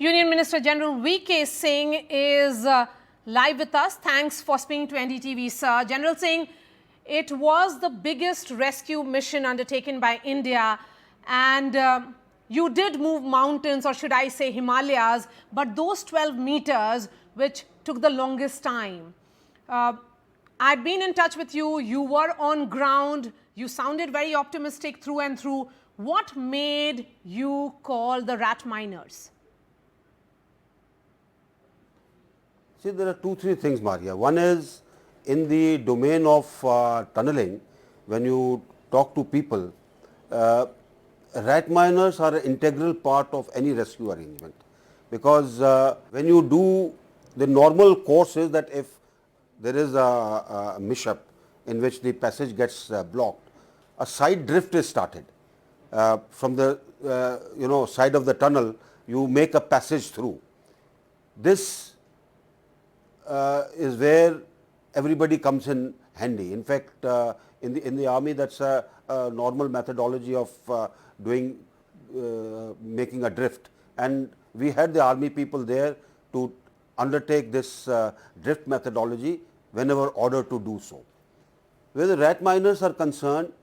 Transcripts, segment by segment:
Union Minister General V.K. Singh is live with us. Thanks for speaking to NDTV, sir. General Singh, it was the biggest rescue mission undertaken by India, and you did move mountains, or should I say Himalayas, but those 12 meters which took the longest time. I'd been in touch with you, you were on ground, you sounded very optimistic through and through. What made you call the rat miners? See, there are three things, Maria. One is in the domain of tunneling, when you talk to people, rat miners are an integral part of any rescue arrangement, because when you do, the normal course is that if there is a mishap in which the passage gets blocked, a side drift is started. From the side of the tunnel, you make a passage through. This is where everybody comes in handy. In fact, in the army, that's a normal methodology of making a drift, and we had the army people there to undertake this drift methodology whenever ordered to do so. Where the rat miners are concerned,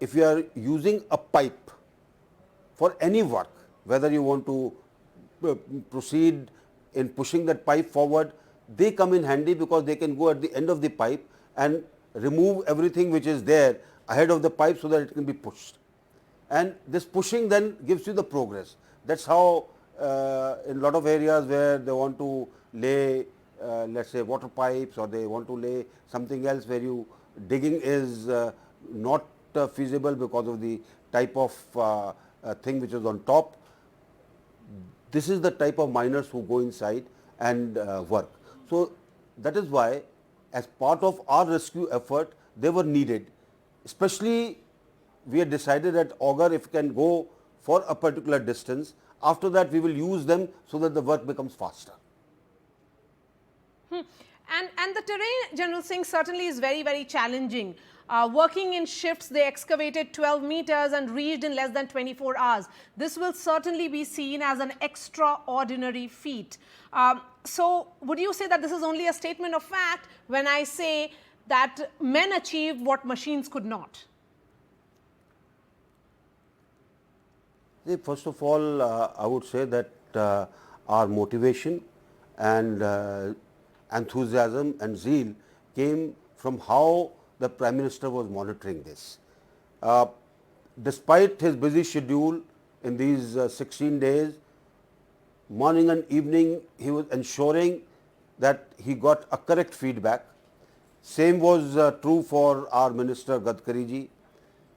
if you are using a pipe for any work, whether you want to proceed in pushing that pipe forward, they come in handy, because they can go at the end of the pipe and remove everything which is there ahead of the pipe so that it can be pushed. And this pushing then gives you the progress. That's how in a lot of areas where they want to lay let's say water pipes, or they want to lay something else where digging is not feasible because of the type of thing which is on top. This is the type of miners who go inside and work. So that is why, as part of our rescue effort, they were needed. Especially, we had decided at Augur, if we can go for a particular distance, after that we will use them so that the work becomes faster. And the terrain, General Singh, certainly is very, very challenging. Working in shifts, they excavated 12 meters and reached in less than 24 hours. This will certainly be seen as an extraordinary feat. So, would you say that this is only a statement of fact when I say that men achieved what machines could not? First of all, I would say that our motivation and enthusiasm and zeal came from how the Prime Minister was monitoring this. Despite his busy schedule in these 16 days, morning and evening, he was ensuring that he got a correct feedback. Same was true for our Minister Gadkari ji.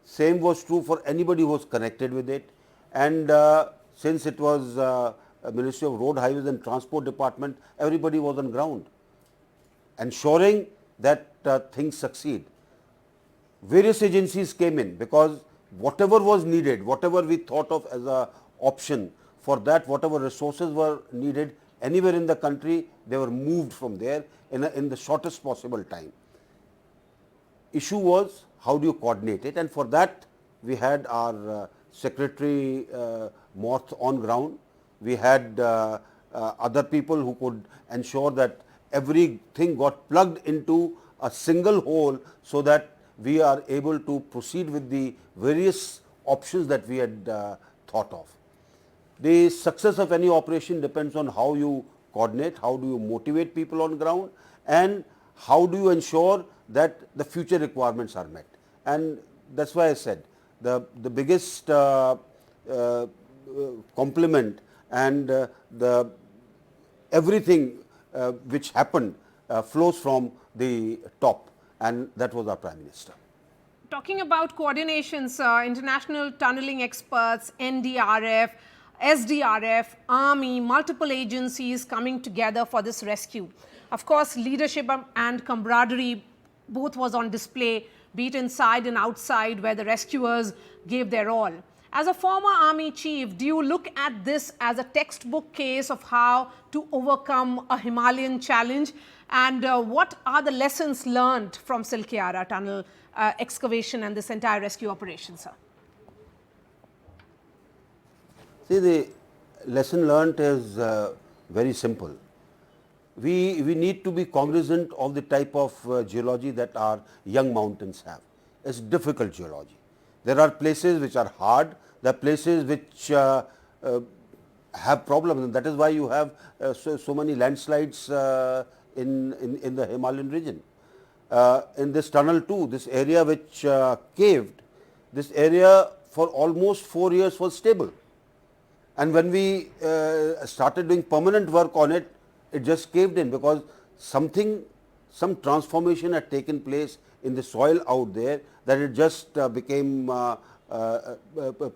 Same was true for anybody who was connected with it. And since it was Ministry of Road, Highways and Transport Department, everybody was on ground, ensuring that things succeed. Various agencies came in, because whatever was needed, whatever we thought of as an option for that, whatever resources were needed anywhere in the country, they were moved from there in the shortest possible time. Issue was, how do you coordinate it? And for that, we had our Secretary Moth on ground. We had other people who could ensure that everything got plugged into a single hole, so that we are able to proceed with the various options that we had thought of. The success of any operation depends on how you coordinate, how do you motivate people on ground, and how do you ensure that the future requirements are met. And that is why I said the biggest compliment and everything which happened flows from the top, and that was our Prime Minister. Talking about coordinations, international tunneling experts, NDRF, SDRF, Army, multiple agencies coming together for this rescue. Of course, leadership and camaraderie both was on display, be it inside and outside, where the rescuers gave their all. As a former army chief, do you look at this as a textbook case of how to overcome a Himalayan challenge? And what are the lessons learned from Silkyara tunnel excavation and this entire rescue operation, sir? See, lesson learnt is very simple. We need to be cognizant of the type of geology that our young mountains have. It's difficult geology. There are places which are hard, there are places which have problems, and that is why you have so many landslides in the Himalayan region. In this tunnel too, this area which caved, this area for almost 4 years was stable. And when we started doing permanent work on it, it just caved in because some transformation had taken place in the soil out there, that it just became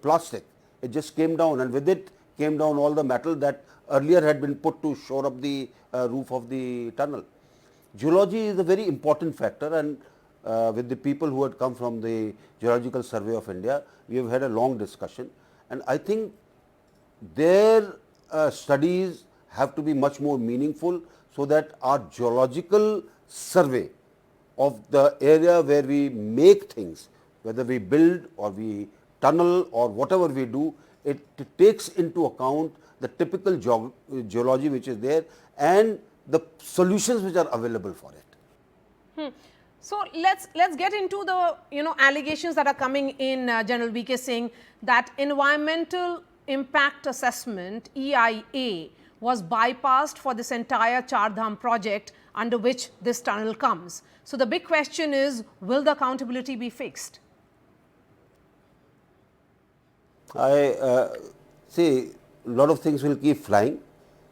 plastic. It just came down, and with it came down all the metal that earlier had been put to shore up the roof of the tunnel. Geology is a very important factor, and with the people who had come from the Geological Survey of India, we have had a long discussion, and I think their studies have to be much more meaningful, so that our geological survey of the area where we make things, whether we build or we tunnel or whatever we do, it takes into account the typical geology which is there and the solutions which are available for it. So let's get into the allegations that are coming in, General VK Singh, that environmental impact assessment EIA was bypassed for this entire Char Dham project under which this tunnel comes. So the big question is, will the accountability be fixed? I see a lot of things will keep flying.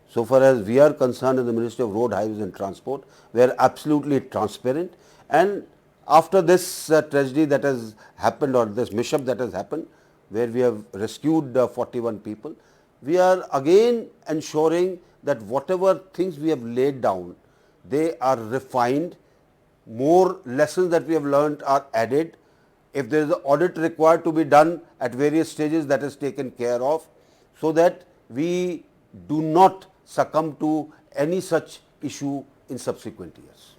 So far as we are concerned in the Ministry of Road, Highways and Transport, we are absolutely transparent, and after this tragedy that has happened, or this mishap that has happened, where we have rescued 41 people, we are again ensuring that whatever things we have laid down, they are refined, more lessons that we have learnt are added. If there is an audit required to be done at various stages, that is taken care of, so that we do not succumb to any such issue in subsequent years.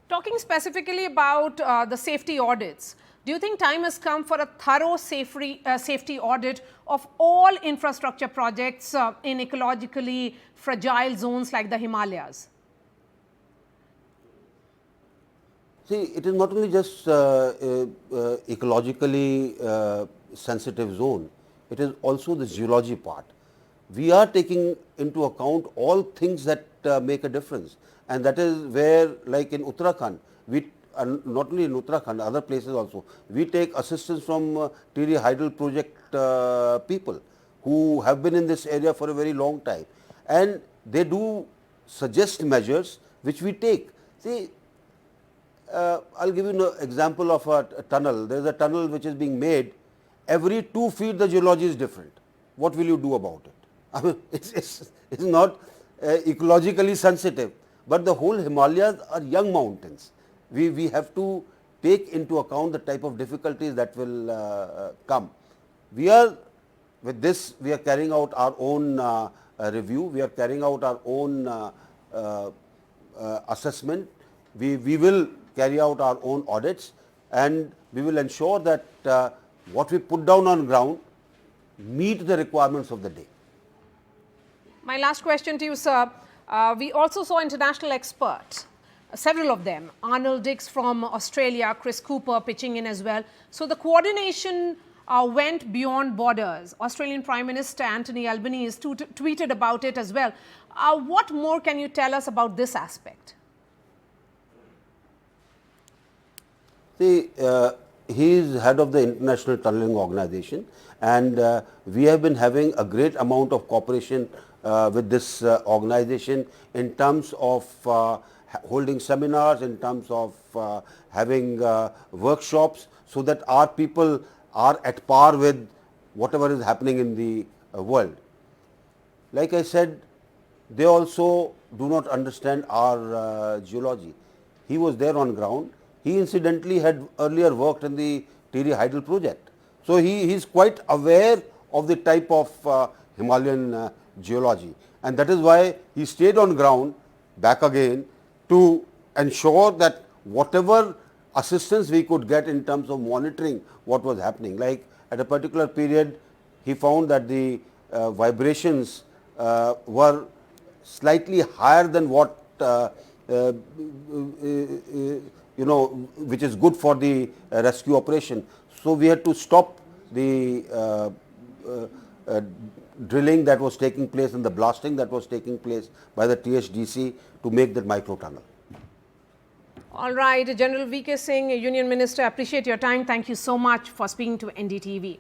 Talking specifically about the safety audits, do you think time has come for a thorough safety audit of all infrastructure projects in ecologically fragile zones like the Himalayas? See, it is not only just ecologically sensitive zone, it is also the geology part. We are taking into account all things that make a difference, and that is where, like in Uttarakhand, we not only in Uttarakhand, other places also, we take assistance from Tiri Hydel project people who have been in this area for a very long time, and they do suggest measures which we take. See, I'll give you an example of a tunnel. There is a tunnel which is being made. Every 2 feet the geology is different. What will you do about it? I mean, it's not ecologically sensitive, but the whole Himalayas are young mountains. We have to take into account the type of difficulties that will come. With this, we are carrying out our own review, we are carrying out our own assessment, we will carry out our own audits, and we will ensure that what we put down on ground meet the requirements of the day. My last question to you, sir. We also saw international experts, several of them, Arnold Dix from Australia, Chris Cooper pitching in as well. So the coordination went beyond borders. Australian Prime Minister Anthony Albanese tweeted about it as well. What more can you tell us about this aspect? See, he is head of the International Tunnelling Organization, and we have been having a great amount of cooperation with this organization in terms of holding seminars, in terms of having workshops, so that our people are at par with whatever is happening in the world. Like I said, they also do not understand our geology. He was there on ground. He incidentally had earlier worked in the Tiri Hydel project. So he is quite aware of the type of Himalayan geology, and that is why he stayed on ground back again to ensure that whatever assistance we could get in terms of monitoring what was happening. Like at a particular period, he found that the vibrations were slightly higher than what which is good for the rescue operation. So we had to stop the drilling that was taking place and the blasting that was taking place by the THDC to make that micro tunnel. All right, General V.K. Singh, Union Minister, appreciate your time. Thank you so much for speaking to NDTV.